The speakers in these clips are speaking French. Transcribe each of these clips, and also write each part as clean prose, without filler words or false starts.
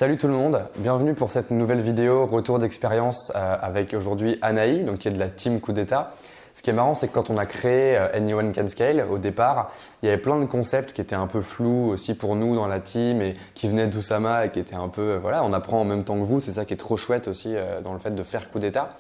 Salut tout le monde, bienvenue pour cette nouvelle vidéo retour d'expérience avec aujourd'hui Anaï, donc qui est de la team Coup d'État. Ce qui est marrant, c'est que quand on a créé Anyone Can Scale, au départ, il y avait plein de concepts qui étaient un peu flous aussi pour nous dans la team et qui venaient d'Oussama et qui étaient un peu, voilà, on apprend en même temps que vous, c'est ça qui est trop chouette aussi dans le fait de faire Coup d'État.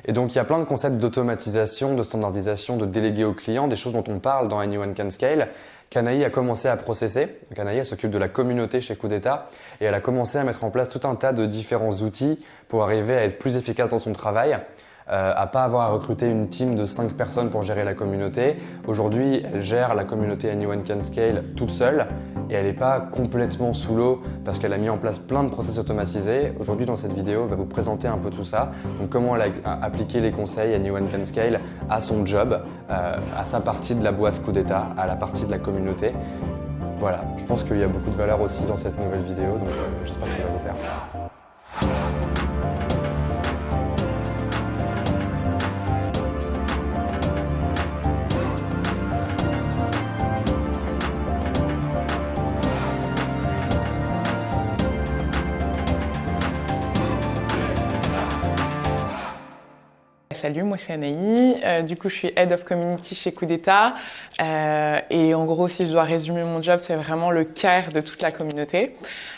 Et donc il y a plein de concepts d'automatisation, de standardisation, de déléguer aux clients, des choses dont on parle dans Anyone Can Scale, qu'Anaï a commencé à processer. Donc Anaï, elle s'occupe de la communauté chez Coup d'État et elle a commencé à mettre en place tout un tas de différents outils pour arriver à être plus efficace dans son travail, à pas avoir à recruter une team de 5 personnes pour gérer la communauté. Aujourd'hui, elle gère la communauté Anyone Can Scale toute seule et elle n'est pas complètement sous l'eau parce qu'elle a mis en place plein de process automatisés. Aujourd'hui, dans cette vidéo, elle va vous présenter un peu tout ça. Donc, comment elle a appliqué les conseils Anyone Can Scale à son job, à sa partie de la boîte Coup d'État, à la partie de la communauté. Voilà, je pense qu'il y a beaucoup de valeur aussi dans cette nouvelle vidéo, donc j'espère que ça va vous plaire. Salut, moi c'est Anaï, du coup je suis Head of Community chez Coup d'État et en gros si je dois résumer mon job c'est vraiment le care de toute la communauté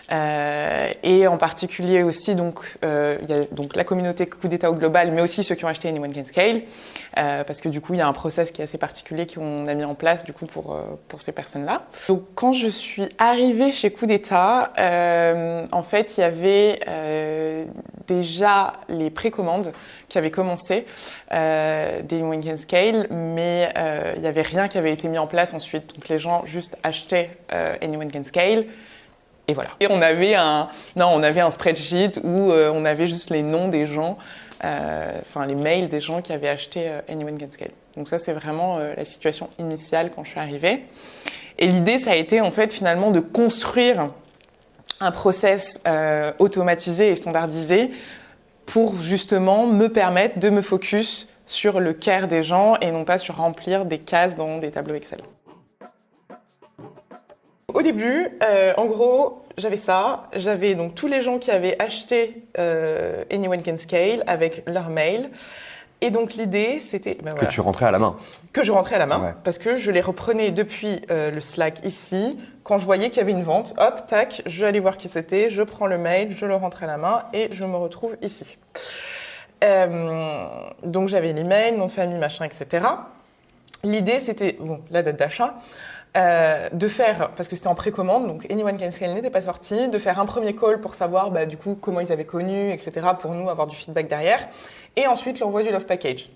et en particulier aussi donc il y a donc la communauté Coup d'État au global mais aussi ceux qui ont acheté Anyone Can Scale parce que du coup il y a un process qui est assez particulier qu'on a mis en place du coup pour ces personnes-là. Donc quand je suis arrivée chez Coup d'État, en fait il y avait déjà les précommandes qui avaient commencé d'Anyone Can Scale, mais il n'y avait rien qui avait été mis en place ensuite. Donc les gens juste achetaient Anyone Can Scale et voilà. Et on avait un spreadsheet où on avait juste les noms des gens, les mails des gens qui avaient acheté Anyone Can Scale. Donc ça c'est vraiment la situation initiale quand je suis arrivée. Et l'idée ça a été en fait finalement de construire un process automatisé et standardisé pour justement me permettre de me focus sur le care des gens et non pas sur remplir des cases dans des tableaux Excel. Au début, en gros, j'avais ça. J'avais donc tous les gens qui avaient acheté Anyone Can Scale avec leur mail. Et donc l'idée, c'était... Que tu rentrais à la main. Que je rentrais à la main, ouais. Parce que je les reprenais depuis le Slack ici. Quand je voyais qu'il y avait une vente, hop, tac, je vais aller voir qui c'était, je prends le mail, je le rentre à la main et je me retrouve ici. Donc j'avais l'email, nom de famille, machin, etc. L'idée, c'était, la date d'achat, de faire, parce que c'était en précommande, donc Anyone Can Scale n'était pas sorti, de faire un premier call pour savoir du coup comment ils avaient connu, etc. pour nous avoir du feedback derrière, et ensuite l'envoi du love package.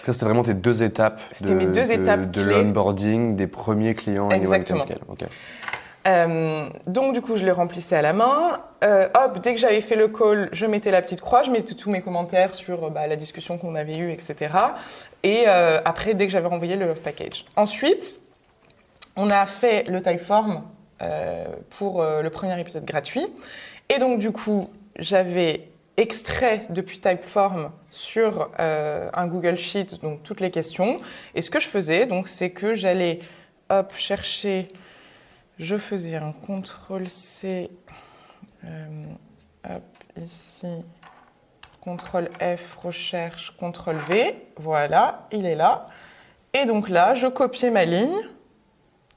Ça, c'était vraiment tes deux étapes de l'onboarding des premiers clients Anyone Can Scale. Okay. Donc du coup, je les remplissais à la main. Dès que j'avais fait le call, je mettais la petite croix, je mettais tous mes commentaires sur la discussion qu'on avait eue, etc. Et après, dès que j'avais renvoyé le love package. Ensuite, on a fait le Typeform pour le premier épisode gratuit. Et donc du coup, j'avais extrait depuis Typeform sur un Google Sheet, donc toutes les questions. Et ce que je faisais, donc, c'est que j'allais chercher, je faisais un CTRL-C, ici, CTRL-F, recherche, CTRL-V, voilà, il est là. Et donc là, je copiais ma ligne,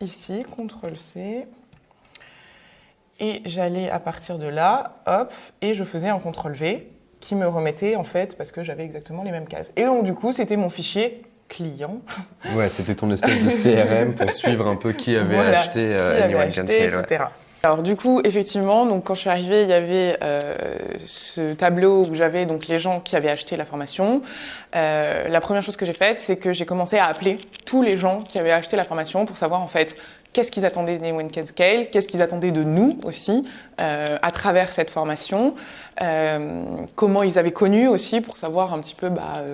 ici, CTRL-C. Et j'allais à partir de là, et je faisais un CTRL-V qui me remettait en fait parce que j'avais exactement les mêmes cases. Et donc du coup, c'était mon fichier client. Ouais, c'était ton espèce de CRM pour suivre un peu qui avait acheté Anyone Can Scale, etc. Alors du coup, effectivement, donc quand je suis arrivée, il y avait ce tableau où j'avais donc les gens qui avaient acheté la formation. La première chose que j'ai faite, c'est que j'ai commencé à appeler tous les gens qui avaient acheté la formation pour savoir en fait qu'est-ce qu'ils attendaient d'Anyone Can Scale, qu'est-ce qu'ils attendaient de nous aussi à travers cette formation, comment ils avaient connu aussi pour savoir un petit peu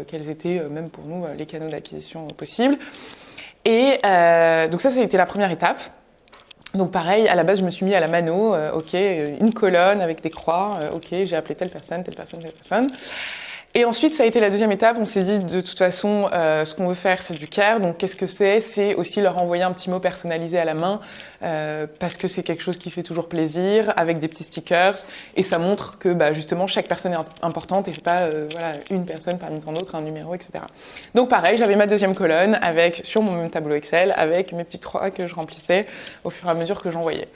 quels étaient même pour nous les canaux d'acquisition possibles. Et donc ça a été la première étape. Donc pareil, à la base, je me suis mis à la mano, une colonne avec des croix, j'ai appelé telle personne, telle personne, telle personne. Et ensuite, ça a été la deuxième étape. On s'est dit, de toute façon, ce qu'on veut faire, c'est du care. Donc, qu'est-ce que c'est? C'est aussi leur envoyer un petit mot personnalisé à la main, parce que c'est quelque chose qui fait toujours plaisir, avec des petits stickers. Et ça montre que, justement, chaque personne est importante et pas, une personne parmi tant d'autres, un numéro, etc. Donc, pareil, j'avais ma deuxième colonne sur mon même tableau Excel, avec mes petites croix que je remplissais au fur et à mesure que j'envoyais.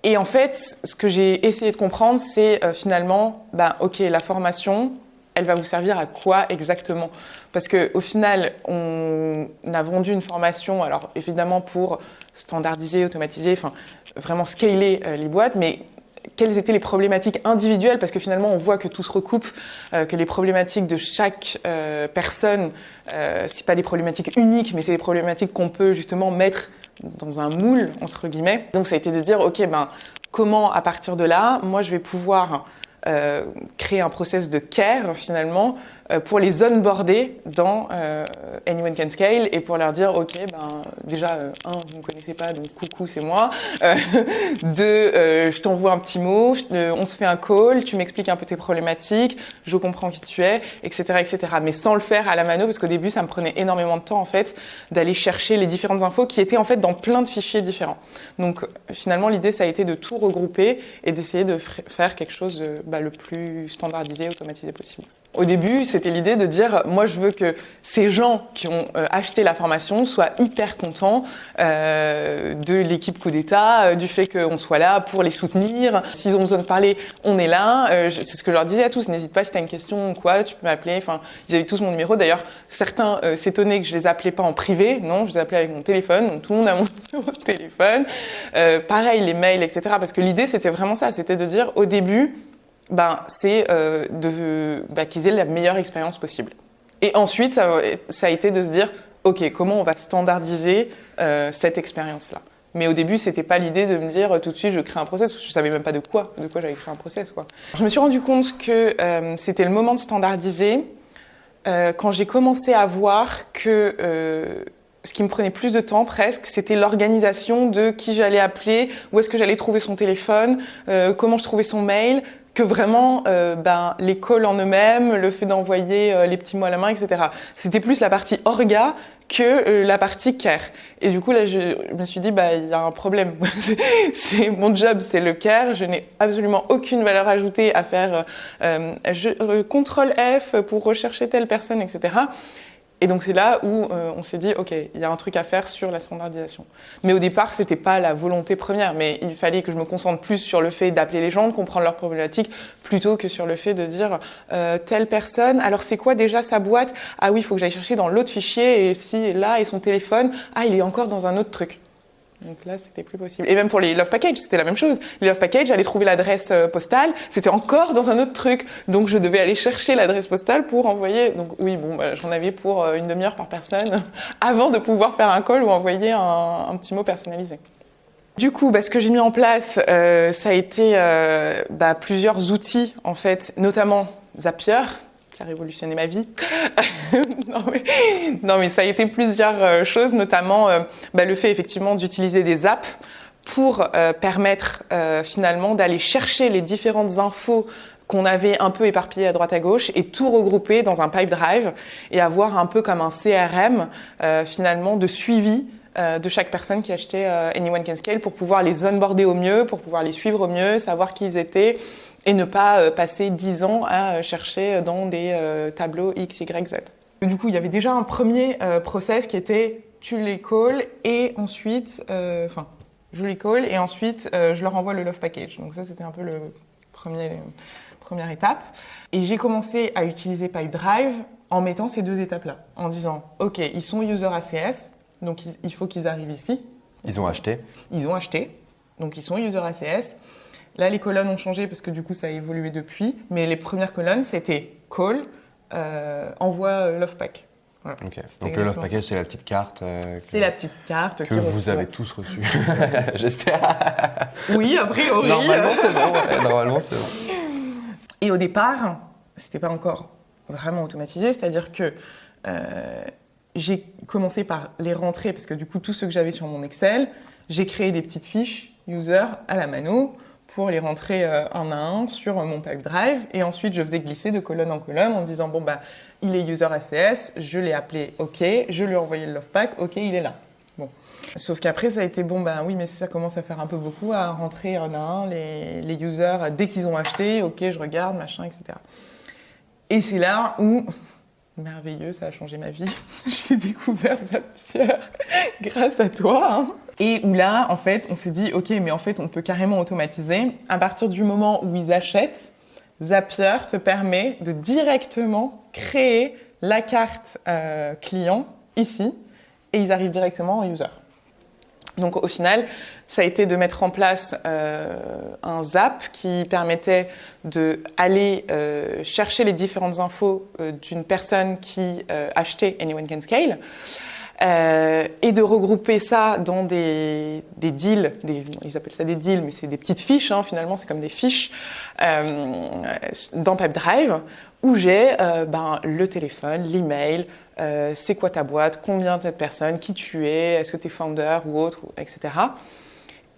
Et en fait, ce que j'ai essayé de comprendre, c'est finalement, ok, la formation, elle va vous servir à quoi exactement? Parce que au final, on a vendu une formation, alors évidemment pour standardiser, automatiser, enfin vraiment scaler les boîtes, mais quelles étaient les problématiques individuelles? Parce que finalement, on voit que tout se recoupe, que les problématiques de chaque personne, c'est pas des problématiques uniques, mais c'est des problématiques qu'on peut justement mettre dans un moule, entre guillemets. Donc ça a été de dire, ok, comment à partir de là, moi je vais pouvoir créer un process de care finalement pour les onboarder dans Anyone Can Scale et pour leur dire ok déjà vous me connaissez pas donc coucou c'est moi, je t'envoie un petit mot, on se fait un call, tu m'expliques un peu tes problématiques, je comprends qui tu es, etc. mais sans le faire à la mano parce qu'au début ça me prenait énormément de temps en fait d'aller chercher les différentes infos qui étaient en fait dans plein de fichiers différents. Donc finalement l'idée ça a été de tout regrouper et d'essayer de faire quelque chose de le plus standardisé, automatisé possible. Au début, c'était l'idée de dire, moi, je veux que ces gens qui ont acheté la formation soient hyper contents de l'équipe Coup d'État, du fait qu'on soit là pour les soutenir. S'ils ont besoin de parler, on est là. C'est ce que je leur disais à tous. N'hésite pas si tu as une question ou quoi, tu peux m'appeler. Enfin, ils avaient tous mon numéro. D'ailleurs, certains s'étonnaient que je les appelais pas en privé. Non, je les appelais avec mon téléphone. Donc, tout le monde a mon numéro de téléphone. Pareil, les mails, etc. Parce que l'idée, c'était vraiment ça. C'était de dire, au début, c'est qu'ils aient la meilleure expérience possible. Et ensuite, ça a été de se dire, ok, comment on va standardiser cette expérience-là. Mais au début, c'était pas l'idée de me dire tout de suite, je crée un process, parce que je savais même pas de quoi j'allais créer un process, quoi. Je me suis rendu compte que c'était le moment de standardiser quand j'ai commencé à voir que ce qui me prenait plus de temps presque, c'était l'organisation de qui j'allais appeler, où est-ce que j'allais trouver son téléphone, comment je trouvais son mail, que vraiment les calls en eux-mêmes, le fait d'envoyer les petits mots à la main, etc. C'était plus la partie orga que la partie care. Et du coup là, je me suis dit il y a un problème. c'est mon job, c'est le care. Je n'ai absolument aucune valeur ajoutée à faire. Contrôle F pour rechercher telle personne, etc. Et donc c'est là où on s'est dit, ok, il y a un truc à faire sur la standardisation. Mais au départ, c'était pas la volonté première, mais il fallait que je me concentre plus sur le fait d'appeler les gens, de comprendre leurs problématiques, plutôt que sur le fait de dire telle personne. Alors c'est quoi déjà sa boîte? Ah oui, il faut que j'aille chercher dans l'autre fichier et si là et son téléphone, il est encore dans un autre truc. Donc là, c'était plus possible. Et même pour les love packages, c'était la même chose. Les love packages, j'allais trouver l'adresse postale, c'était encore dans un autre truc. Donc je devais aller chercher l'adresse postale pour envoyer. Donc oui, j'en avais pour une demi-heure par personne avant de pouvoir faire un call ou envoyer un petit mot personnalisé. Du coup, ce que j'ai mis en place, ça a été plusieurs outils en fait, notamment Zapier, qui a révolutionné ma vie. non mais ça a été plusieurs choses, notamment le fait effectivement d'utiliser des apps pour permettre finalement d'aller chercher les différentes infos qu'on avait un peu éparpillées à droite à gauche et tout regrouper dans un pipe drive et avoir un peu comme un CRM finalement de suivi de chaque personne qui achetait Anyone Can Scale pour pouvoir les onboarder au mieux, pour pouvoir les suivre au mieux, savoir qui ils étaient et ne pas passer 10 ans à chercher dans des tableaux X, Y, Z. Du coup, il y avait déjà un premier process qui était tu les calls et ensuite, je les call et ensuite je leur envoie le love package. Donc ça, c'était un peu le première étape. Et j'ai commencé à utiliser Pipedrive en mettant ces deux étapes-là, en disant ok, ils sont user ACS, donc il faut qu'ils arrivent ici. Ils ont acheté. Ils ont acheté, donc ils sont user ACS. Là, les colonnes ont changé parce que du coup, ça a évolué depuis. Mais les premières colonnes, c'était call, envoie love pack. Voilà. Okay. Donc le love package, c'est la petite carte. C'est la petite carte que vous avez tous reçue. J'espère. Oui, a priori. Normalement, c'est bon. Normalement, c'est bon. Et au départ, c'était pas encore vraiment automatisé, c'est-à-dire que j'ai commencé par les rentrer parce que du coup, tous ceux que j'avais sur mon Excel, j'ai créé des petites fiches user à la mano pour les rentrer un à un sur mon Pipe Drive. Et ensuite, je faisais glisser de colonne en colonne en disant, bon, bah, il est user ACS, je l'ai appelé OK, je lui ai envoyé le love pack, OK, il est là. Bon. Sauf qu'après, ça a été, bon, bah oui, mais ça commence à faire un peu beaucoup à rentrer un à un les users dès qu'ils ont acheté, OK, je regarde, machin, etc. Et c'est là où, merveilleux, ça a changé ma vie. J'ai découvert Zapier grâce à toi. Hein. Et où là, en fait, on s'est dit, OK, mais en fait, on peut carrément automatiser. À partir du moment où ils achètent, Zapier te permet de directement créer la carte client ici et ils arrivent directement en user. Donc au final, ça a été de mettre en place un Zap qui permettait d'aller chercher les différentes infos d'une personne qui achetait Anyone Can Scale et de regrouper ça dans des deals, ils appellent ça des deals, mais c'est des petites fiches, hein, finalement c'est comme des fiches dans Pipedrive où j'ai le téléphone, l'email, c'est quoi ta boîte, combien t'es de personnes, qui tu es, est-ce que tu es founder ou autre, etc.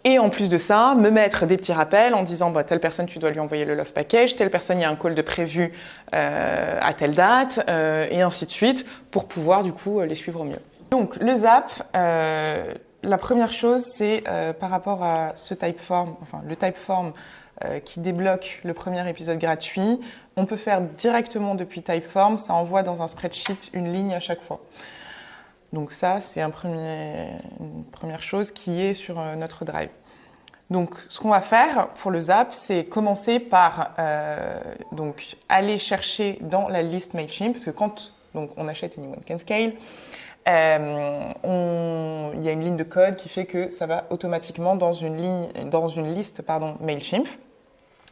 Et en plus de ça, me mettre des petits rappels en disant telle personne, tu dois lui envoyer le love package, telle personne, il y a un call de prévu à telle date, et ainsi de suite, pour pouvoir du coup les suivre au mieux. Donc le Zap, la première chose, c'est par rapport à ce Typeform, enfin le Typeform qui débloque le premier épisode gratuit, on peut faire directement depuis Typeform, ça envoie dans un spreadsheet une ligne à chaque fois. Donc ça, c'est une première chose qui est sur notre Drive. Donc ce qu'on va faire pour le Zap, c'est commencer par donc, aller chercher dans la liste MailChimp, parce que quand on achète Anyone Can Scale, il y a une ligne de code qui fait que ça va automatiquement dans une liste MailChimp.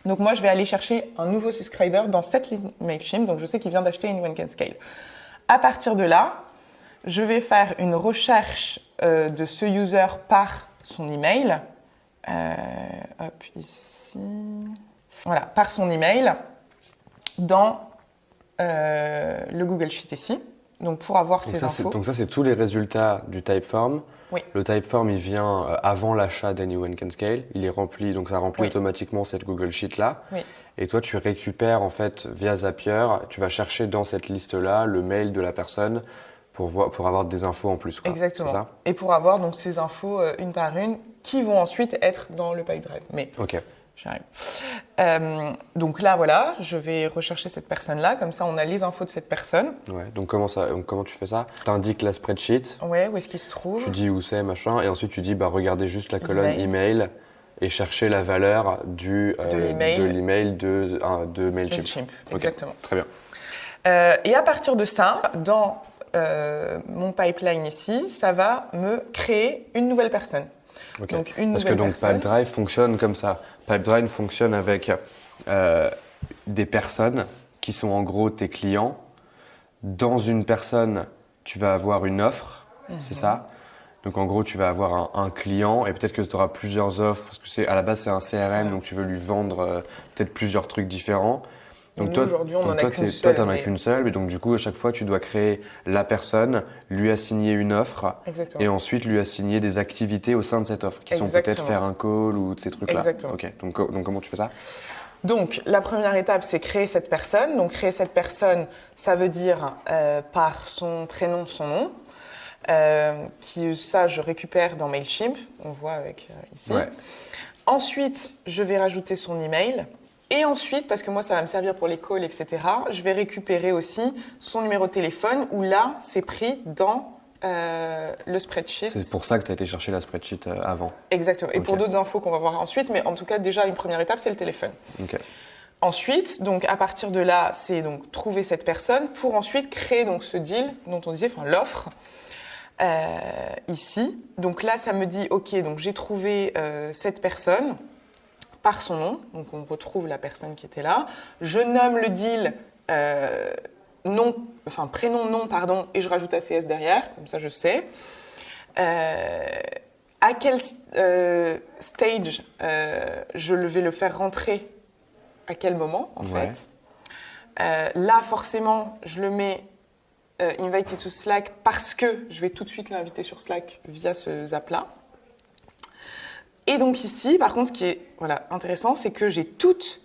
Donc moi, je vais aller chercher un nouveau subscriber dans cette ligne MailChimp, donc je sais qu'il vient d'acheter Anyone Can Scale. À partir de là, je vais faire une recherche de ce user par son email. Hop, ici. Voilà, par son email dans le Google Sheet ici. Donc pour avoir ces infos. Donc ça, c'est tous les résultats du Typeform. Oui. Le Typeform, il vient avant l'achat d'Anyone Can Scale. Il est rempli, donc ça remplit automatiquement cette Google Sheet-là. Oui. Et toi, tu récupères en fait via Zapier, tu vas chercher dans cette liste-là le mail de la personne pour avoir des infos en plus. Quoi. Exactement. C'est ça ? Et pour avoir donc ces infos une par une qui vont ensuite être dans le Pipedrive. Mais j'arrive. Donc là, voilà, je vais rechercher cette personne-là. Comme ça, on a les infos de cette personne. Ouais. Donc comment tu fais ça ? Tu indiques la spreadsheet. Ouais, où est-ce qu'il se trouve ? Tu dis où c'est, machin. Et ensuite, tu dis, regardez juste la colonne email et chercher la valeur de l'email de MailChimp. Exactement. Très bien. Et à partir de ça, dans mon pipeline ici, ça va me créer une nouvelle personne. Okay. Donc Pipedrive fonctionne comme ça. Pipedrive fonctionne avec des personnes qui sont en gros tes clients. Dans une personne, tu vas avoir une offre, c'est ça. Donc en gros, tu vas avoir un client et peut-être que tu auras plusieurs offres parce que à la base c'est un CRM, donc tu veux lui vendre peut-être plusieurs trucs différents. Donc aujourd'hui, on n'en a qu'une seule. Toi, tu n'en as qu'une seule, et donc du coup, à chaque fois, tu dois créer la personne, lui assigner une offre, et ensuite lui assigner des activités au sein de cette offre, qui sont peut-être faire un call ou ces trucs-là. Exactement. Ok. Donc comment tu fais ça ? Donc la première étape, c'est créer cette personne. Donc créer cette personne, ça veut dire par son prénom, son nom. Ça, je récupère dans MailChimp. On voit avec ici. Ouais. Ensuite, je vais rajouter son email. Et ensuite, parce que moi, ça va me servir pour les calls, etc., je vais récupérer aussi son numéro de téléphone où là, c'est pris dans le spreadsheet. C'est pour ça que tu as été chercher la spreadsheet avant. Exactement. Et pour d'autres infos qu'on va voir ensuite, mais en tout cas, déjà, une première étape, c'est le téléphone. Okay. Ensuite, donc, à partir de là, c'est donc trouver cette personne pour ensuite créer donc, ce deal dont on disait, enfin l'offre, ici. Donc là, ça me dit, OK, donc j'ai trouvé cette personne par son nom, donc on retrouve la personne qui était là. Je nomme le deal prénom, nom, pardon, et je rajoute ACS derrière, comme ça je sais. À quel stage je vais le faire rentrer, à quel moment en fait. Là, forcément, je le mets invited to Slack parce que je vais tout de suite l'inviter sur Slack via ce Zap-là. Et donc ici, par contre, ce qui est intéressant, c'est que j'ai toutes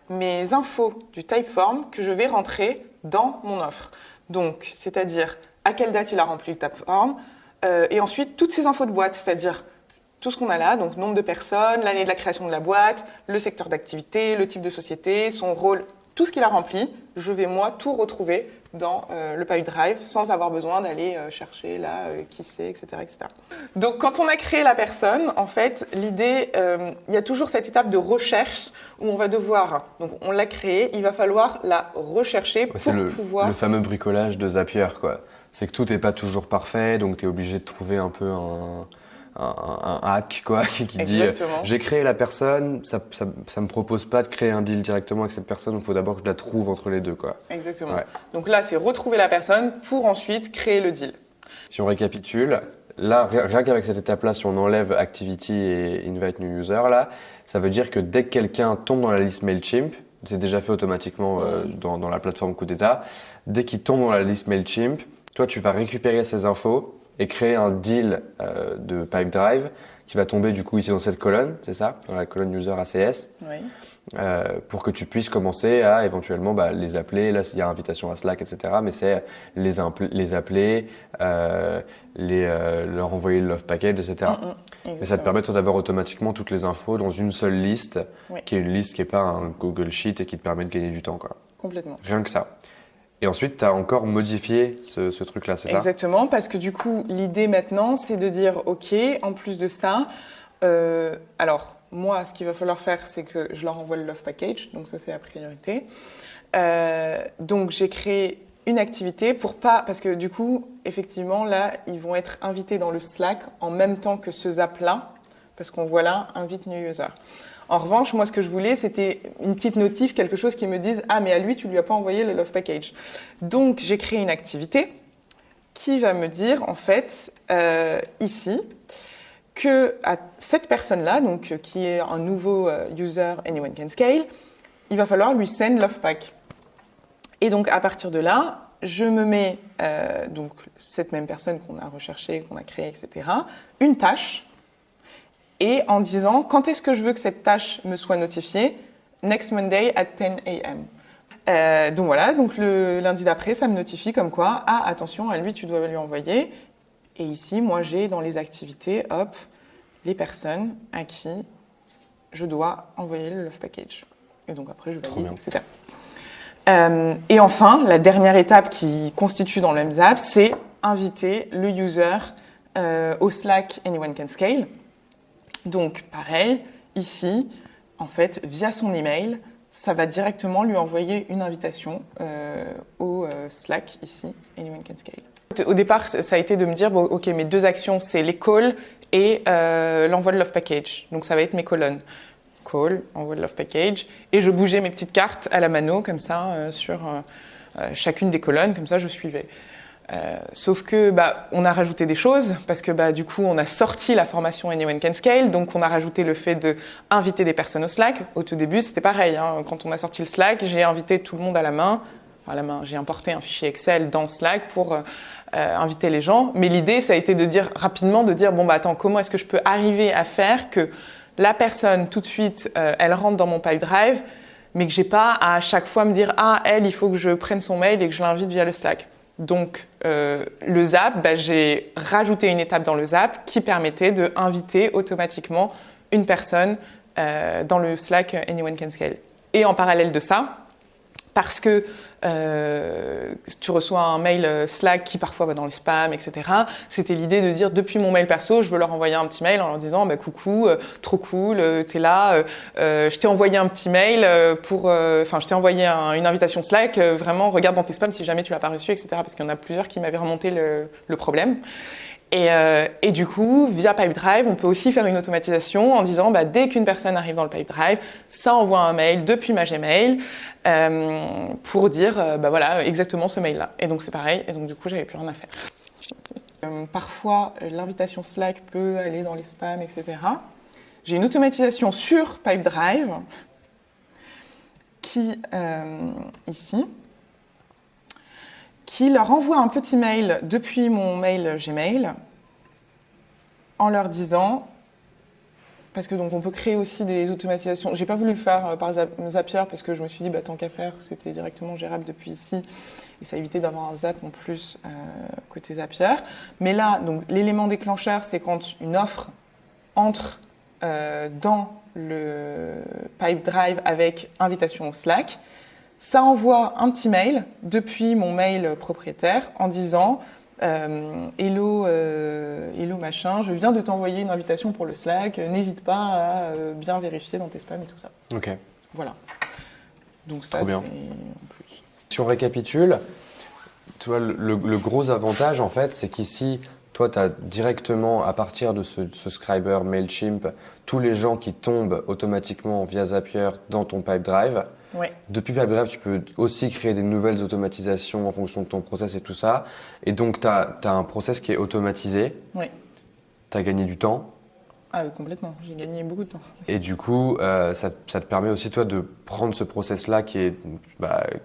mes infos du Typeform que je vais rentrer dans mon offre. Donc, c'est-à-dire à quelle date il a rempli le Typeform, et ensuite toutes ces infos de boîte, c'est-à-dire tout ce qu'on a là, donc nombre de personnes, l'année de la création de la boîte, le secteur d'activité, le type de société, son rôle, tout ce qu'il a rempli, je vais moi tout retrouver dans le Pipedrive sans avoir besoin d'aller chercher là qui c'est, etc., etc. Donc quand on a créé la personne, en fait, l'idée, il y a toujours cette étape de recherche où on va devoir, donc on l'a créée, il va falloir la rechercher pour pouvoir... C'est le fameux bricolage de Zapier, quoi. C'est que tout n'est pas toujours parfait, donc tu es obligé de trouver un peu un hack quoi, qui dit j'ai créé la personne, ça me propose pas de créer un deal directement avec cette personne, il faut d'abord que je la trouve entre les deux, quoi. Exactement. Ouais. Donc là, c'est retrouver la personne pour ensuite créer le deal. Si on récapitule, là, rien qu'avec cette étape-là, si on enlève Activity et Invite New User, là, ça veut dire que dès que quelqu'un tombe dans la liste Mailchimp, c'est déjà fait automatiquement dans la plateforme Kudeta, dès qu'il tombe dans la liste Mailchimp, toi, tu vas récupérer ces infos et créer un deal de Pipedrive qui va tomber du coup ici dans cette colonne, c'est ça, dans la colonne User ACS, oui. Pour que tu puisses commencer à éventuellement les appeler. Là, il y a invitation à Slack, etc. Mais c'est les appeler, leur envoyer le love package, etc. Et ça te permet d'avoir automatiquement toutes les infos dans une seule liste, oui. Qui est une liste qui n'est pas un Google Sheet et qui te permet de gagner du temps, quoi. Complètement. Rien que ça. Et ensuite, tu as encore modifié ce truc-là, c'est ça? Exactement, parce que du coup, l'idée maintenant, c'est de dire, OK, en plus de ça, alors, moi, ce qu'il va falloir faire, c'est que je leur envoie le love package, donc ça, c'est la priorité. Donc, j'ai créé une activité parce que du coup, effectivement, là, ils vont être invités dans le Slack en même temps que ce zap-là, parce qu'on voit là, invite new user. En revanche, moi, ce que je voulais, c'était une petite notif, quelque chose qui me dise « Ah, mais à lui, tu lui as pas envoyé le love package. » Donc, j'ai créé une activité qui va me dire, en fait, ici, que à cette personne-là, donc qui est un nouveau user Anyone Can Scale, il va falloir lui send love pack. Et donc, à partir de là, je me mets, donc cette même personne qu'on a recherchée, qu'on a créée, etc., une tâche, et en disant quand est-ce que je veux que cette tâche me soit notifiée, next Monday at 10 a.m. Donc voilà, donc le lundi d'après, ça me notifie comme quoi, ah attention, à lui tu dois lui envoyer. Et ici, moi j'ai dans les activités, hop, les personnes à qui je dois envoyer le love package. Et donc après je valide, etc. Et enfin, la dernière étape qui constitue dans le MZAP, c'est inviter le user au Slack Anyone Can Scale. Donc, pareil, ici, en fait, via son email, ça va directement lui envoyer une invitation au Slack, ici, Anyone Can Scale. Au départ, ça a été de me dire, bon, OK, mes deux actions, c'est les calls et l'envoi de love package. Donc, ça va être mes colonnes. Call, envoi de love package. Et je bougeais mes petites cartes à la mano, comme ça, sur chacune des colonnes, comme ça, je suivais. Sauf que on a rajouté des choses parce que du coup on a sorti la formation Anyone Can Scale, donc on a rajouté le fait de inviter des personnes au Slack. Au tout début c'était pareil, hein. Quand on a sorti le Slack, j'ai invité tout le monde à la main. J'ai importé un fichier Excel dans Slack pour inviter les gens. Mais l'idée ça a été de dire rapidement attends, comment est-ce que je peux arriver à faire que la personne tout de suite elle rentre dans mon Pipedrive, mais que j'ai pas à chaque fois me dire il faut que je prenne son mail et que je l'invite via le Slack. Donc, le Zap, j'ai rajouté une étape dans le Zap qui permettait d'inviter automatiquement une personne dans le Slack Anyone Can Scale. Et en parallèle de ça, parce que tu reçois un mail Slack qui parfois va dans les spams, etc. C'était l'idée de dire depuis mon mail perso, je veux leur envoyer un petit mail en leur disant coucou, trop cool, t'es là, je t'ai envoyé un petit mail je t'ai envoyé une invitation Slack, vraiment regarde dans tes spams si jamais tu l'as pas reçu, etc. Parce qu'il y en a plusieurs qui m'avaient remonté le problème. Et du coup, via Pipedrive, on peut aussi faire une automatisation en disant dès qu'une personne arrive dans le Pipedrive, ça envoie un mail depuis ma Gmail pour dire voilà exactement ce mail-là. Et donc c'est pareil. Et donc du coup, j'avais plus rien à faire. Parfois, l'invitation Slack peut aller dans les spams, etc. J'ai une automatisation sur Pipedrive qui ici. Qui leur envoie un petit mail depuis mon mail Gmail en leur disant Parce que donc on peut créer aussi des automatisations. J'ai pas voulu le faire par Zapier parce que je me suis dit tant qu'à faire, c'était directement gérable depuis ici et ça évitait d'avoir un Zap en plus côté Zapier. Mais là, donc l'élément déclencheur, c'est quand une offre entre dans le Pipedrive avec invitation au Slack. Ça envoie un petit mail depuis mon mail propriétaire en disant hello machin, je viens de t'envoyer une invitation pour le Slack, n'hésite pas à bien vérifier dans tes spams et tout ça. Ok. Voilà. Donc ça, trop bien. C'est en plus. Si on récapitule, tu vois, le gros avantage en fait, c'est qu'ici, toi, tu as directement, à partir de ce Scriber, Mailchimp, tous les gens qui tombent automatiquement via Zapier dans ton Pipedrive. Ouais. Depuis Pipedrive, tu peux aussi créer des nouvelles automatisations en fonction de ton process et tout ça. Et donc, tu as un process qui est automatisé. Oui. Tu as gagné du temps. Ah, complètement. J'ai gagné beaucoup de temps. Et du coup, ça te permet aussi, toi, de prendre ce process-là qui est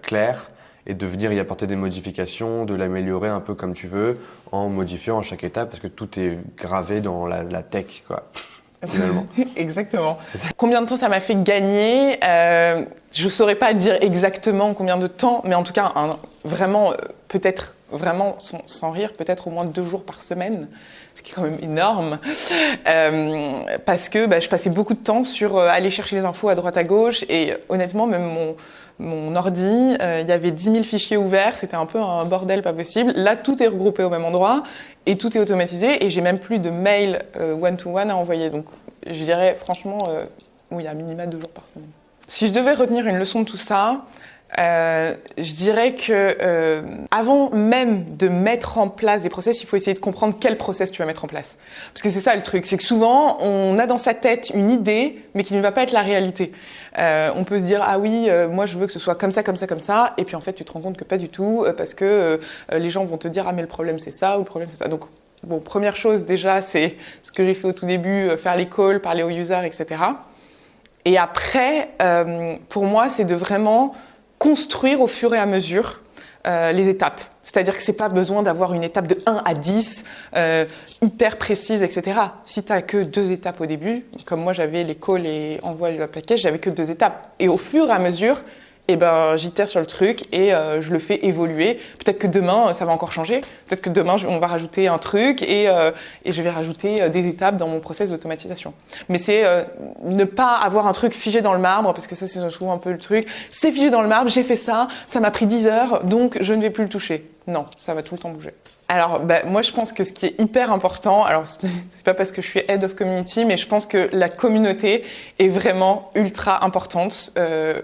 clair et de venir y apporter des modifications, de l'améliorer un peu comme tu veux, en modifiant à chaque étape, parce que tout est gravé dans la tech, quoi. Finalement. Exactement. Combien de temps ça m'a fait gagner je saurais pas dire exactement combien de temps, mais en tout cas, vraiment, peut-être, vraiment, sans rire, peut-être au moins 2 jours par semaine, ce qui est quand même énorme, parce que je passais beaucoup de temps sur aller chercher les infos à droite à gauche, et honnêtement, même mon ordi, il y avait 10 000 fichiers ouverts, c'était un peu un bordel pas possible. Là, tout est regroupé au même endroit et tout est automatisé et j'ai même plus de mails one-to-one à envoyer. Donc, je dirais franchement, oui, à minima 2 jours par semaine. Si je devais retenir une leçon de tout ça, je dirais que avant même de mettre en place des process, il faut essayer de comprendre quel process tu vas mettre en place. Parce que c'est ça le truc, c'est que souvent on a dans sa tête une idée, mais qui ne va pas être la réalité. On peut se dire ah oui, moi je veux que ce soit comme ça, comme ça, comme ça, et puis en fait tu te rends compte que pas du tout, parce que les gens vont te dire ah mais le problème c'est ça ou le problème c'est ça. Donc bon, première chose déjà, c'est ce que j'ai fait au tout début, faire les calls, parler aux users, etc. Et après, pour moi, c'est de vraiment construire au fur et à mesure les étapes. C'est-à-dire que c'est pas besoin d'avoir une étape de 1 à 10 hyper précise, etc. Si tu n'as que 2 étapes au début, comme moi j'avais les calls et envoi de la plaquette, j'avais que 2 étapes. Et au fur et à mesure, j'itère sur le truc et je le fais évoluer. Peut-être que demain, ça va encore changer. Peut-être que demain, on va rajouter un truc et je vais rajouter des étapes dans mon process d'automatisation. Mais c'est ne pas avoir un truc figé dans le marbre, parce que ça, c'est souvent un peu le truc. C'est figé dans le marbre, j'ai fait ça m'a pris 10 heures, donc je ne vais plus le toucher. Non, ça va tout le temps bouger. Alors, moi, je pense que ce qui est hyper important, alors c'est pas parce que je suis Head of Community, mais je pense que la communauté est vraiment ultra importante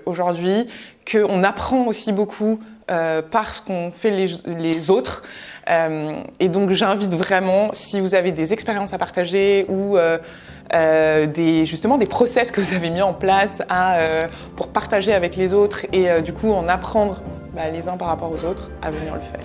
aujourd'hui, qu'on apprend aussi beaucoup par ce qu'on fait les autres. Et donc, j'invite vraiment, si vous avez des expériences à partager ou justement des process que vous avez mis en place pour partager avec les autres et du coup en apprendre les uns par rapport aux autres, à venir le faire.